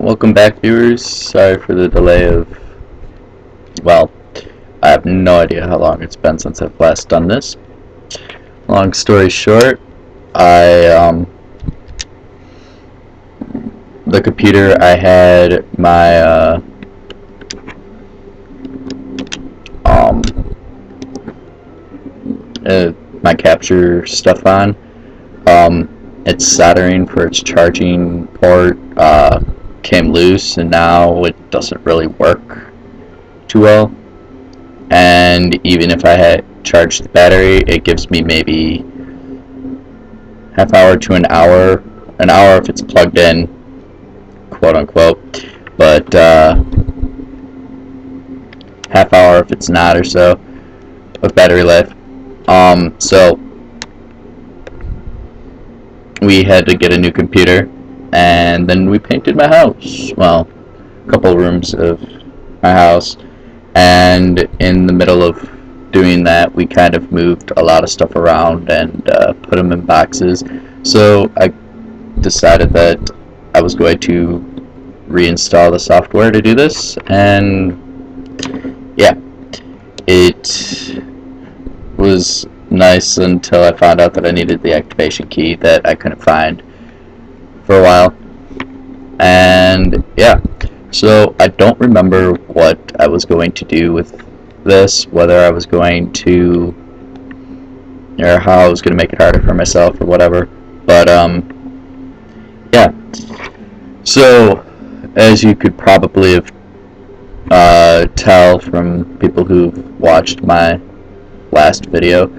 Welcome back, viewers. Sorry for the delay of, well, I have no idea how long it's been since I've last done this. Long story short, the computer I had my capture stuff on, its soldering for its charging port, came loose, and now it doesn't really work too well. And even if I had charged the battery, it gives me maybe half hour to an hour if it's plugged in, quote unquote, but half hour if it's not, or so, of battery life. So we had to get a new computer, and then we painted my house. Well, a couple rooms of my house, and in the middle of doing that, we kind of moved a lot of stuff around and put them in boxes. So I decided that I was going to reinstall the software to do this, and yeah, it was nice until I found out that I needed the activation key that I couldn't find for a while. And yeah, so I don't remember what I was going to do with this, whether I was going to, or how I was going to make it harder for myself or whatever, but yeah, so as you could probably have tell from people who've watched my last video,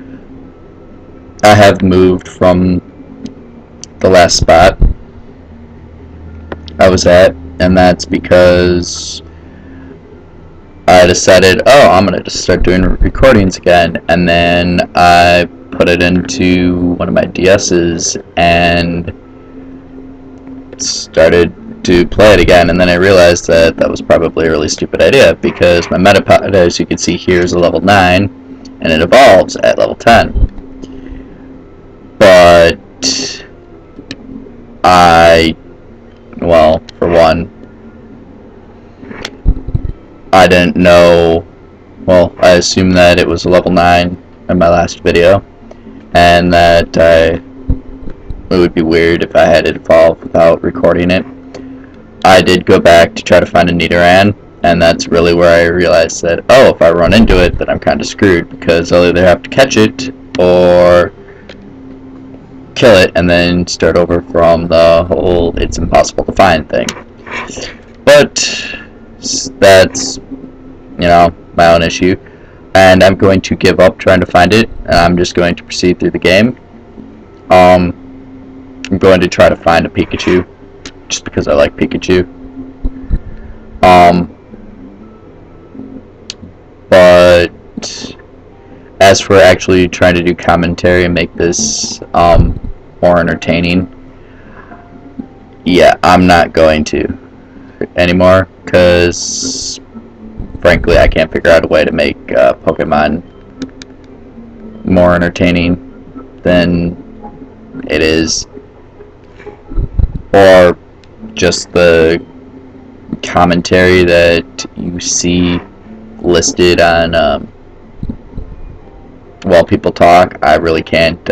I have moved from the last spot I was at, and that's because I decided, oh, I'm gonna just start doing recordings again, and then I put it into one of my DS's and started to play it again, and then I realized that that was probably a really stupid idea, because my Metapod, as you can see here, is a level 9, and it evolves at level 10. But well, for one, I didn't know, well, I assumed that it was a level 9 in my last video, and that it would be weird if I had it evolve without recording it. I did go back to try to find a Nidoran, and that's really where I realized that, oh, if I run into it, then I'm kind of screwed, because I'll either have to catch it or kill it and then start over from the whole it's impossible to find thing. But that's, you know, my own issue, and I'm going to give up trying to find it, and I'm just going to proceed through the game. I'm going to try to find a Pikachu, just because I like Pikachu. But as for actually trying to do commentary and make this more entertaining, yeah, I'm not going to anymore, because frankly I can't figure out a way to make Pokemon more entertaining than it is, or just the commentary that you see listed on while people talk. I really can't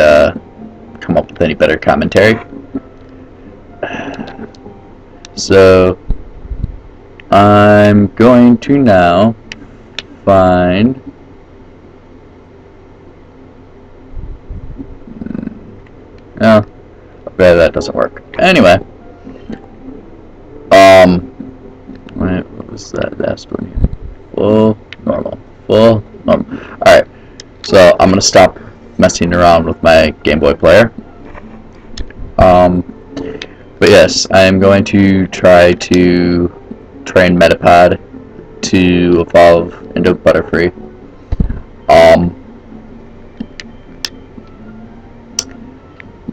come up with any better commentary. So I'm going to now find no, okay, that doesn't work. Anyway, wait, what was that last one here? Full normal. Alright, so I'm gonna stop messing around with my Game Boy player. But yes, I am going to try to train Metapod to evolve into Butterfree.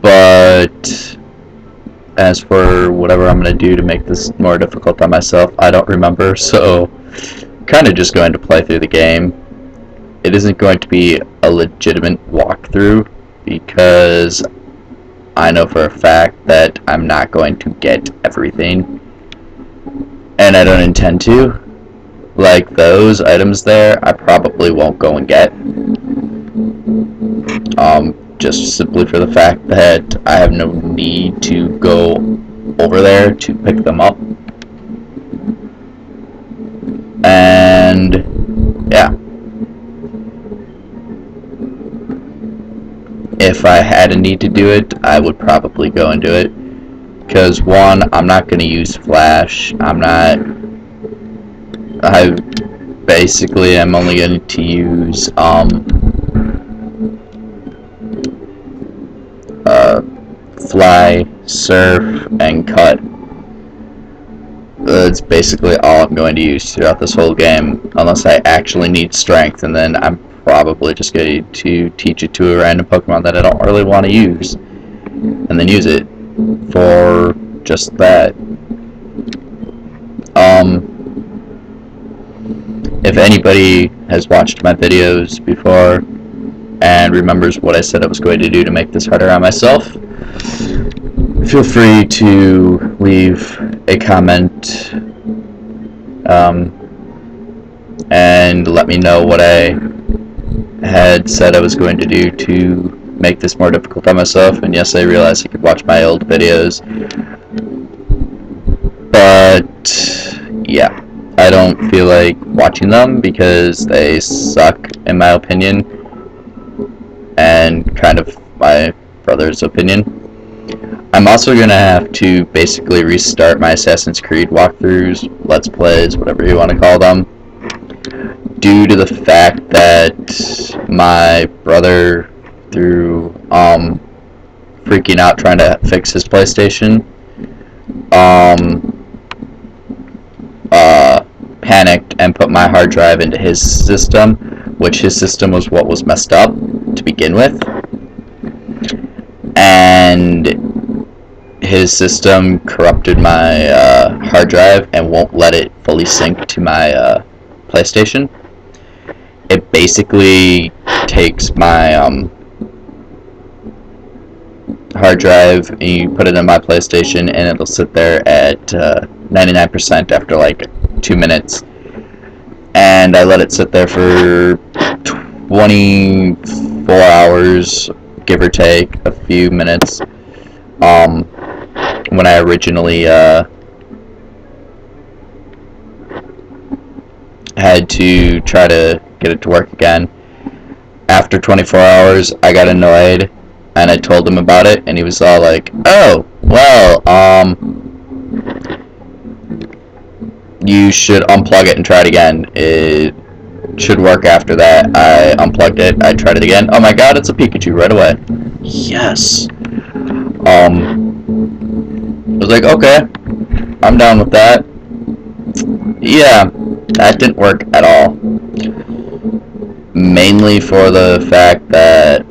But as for whatever I'm going to do to make this more difficult on myself, I don't remember, so kind of just going to play through the game. It isn't going to be a legitimate walkthrough, because I know for a fact that I'm not going to get everything. and I don't intend to. Like those items there, I probably won't go and get. Just simply for the fact that I have no need to go over there to pick them up. And yeah, if I had a need to do it, I would probably go and do it. Because one, I'm not going to use Flash. I basically am only going to use fly, surf, and cut. That's basically all I'm going to use throughout this whole game, unless I actually need strength, and then I'm probably just going to teach it to a random Pokemon that I don't really want to use, and then use it for just that. If anybody has watched my videos before and remembers what I said I was going to do to make this harder on myself, feel free to leave a comment and let me know what I had said I was going to do to make this more difficult on myself. And yes, I realize I could watch my old videos, but yeah, I don't feel like watching them because they suck in my opinion, and kind of my brother's opinion. I'm also going to have to basically restart my Assassin's Creed walkthroughs, Let's Plays, whatever you want to call them, due to the fact that my brother, through freaking out trying to fix his PlayStation, panicked and put my hard drive into his system, which his system was what was messed up to begin with, and his system corrupted my hard drive and won't let it fully sync to my PlayStation. It basically takes my hard drive and you put it in my PlayStation, and it'll sit there at 99% after like 2 minutes, and I let it sit there for 24 hours, give or take a few minutes, when I originally had to try to get it to work again. After 24 hours, I got annoyed, and I told him about it, and he was all like, oh, well, you should unplug it and try it again. It should work after that. I unplugged it, I tried it again. Oh my god, it's a Pikachu right away. Yes. I was like, okay, I'm down with that. Yeah, that didn't work at all. Mainly for the fact that,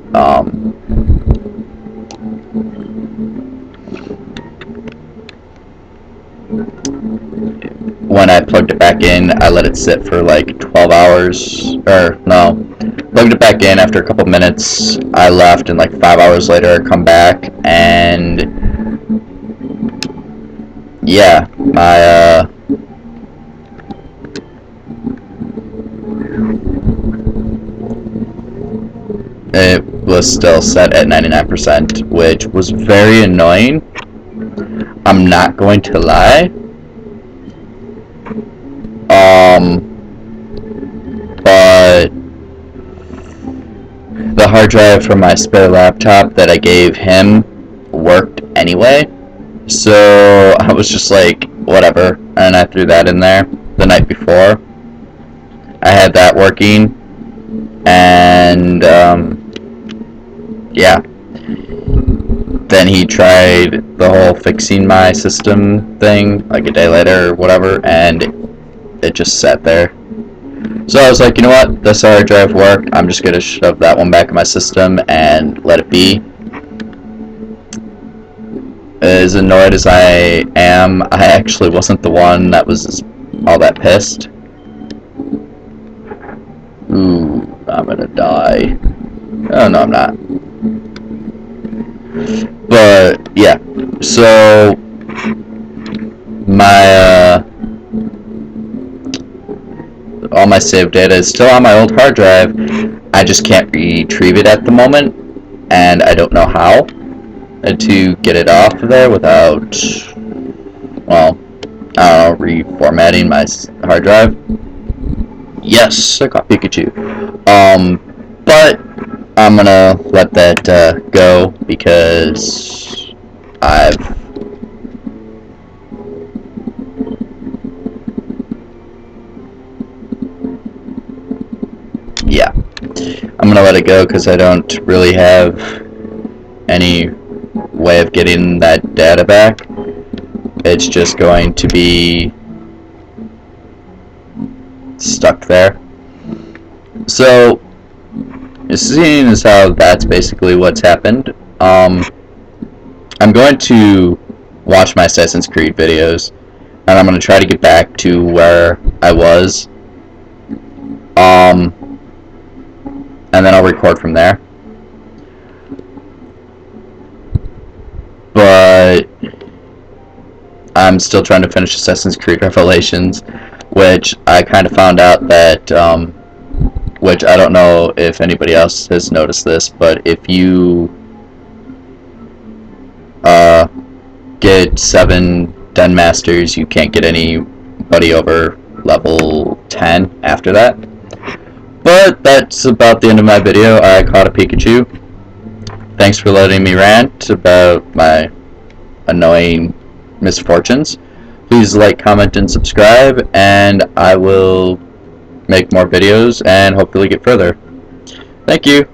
when I plugged it back in, I let it sit for like 12 hours, or no, plugged it back in after a couple minutes, I left, and like 5 hours later I come back, and yeah, my, it was still set at 99%, which was very annoying. I'm not going to lie. But the hard drive from my spare laptop that I gave him worked anyway, so I was just like, whatever, and I threw that in there the night before. I had that working, and yeah. Then he tried the whole fixing my system thing like a day later or whatever, and it just sat there. So I was like, you know what, this hard drive worked, I'm just gonna shove that one back in my system and let it be. As annoyed as I am, I actually wasn't the one that was all that pissed. Ooh, I'm gonna die. Oh no, I'm not. But yeah, so my my save data is still on my old hard drive. I just can't retrieve it at the moment, and I don't know how to get it off of there without, well, I don't know, reformatting my hard drive. Yes, I got Pikachu. But I'm gonna let that go because yeah, I'm gonna let it go because I don't really have any way of getting that data back. It's just going to be stuck there. So, seeing as how that's basically what's happened, I'm going to watch my Assassin's Creed videos, and I'm going to try to get back to where I was, and then I'll record from there. But I'm still trying to finish Assassin's Creed Revelations, which I kind of found out that, which I don't know if anybody else has noticed this, but if you get 7 Den Masters, you can't get anybody over level 10 after that. But that's about the end of my video. I caught a Pikachu. Thanks for letting me rant about my annoying misfortunes. Please like, comment, and subscribe, and I will make more videos and hopefully get further. Thank you.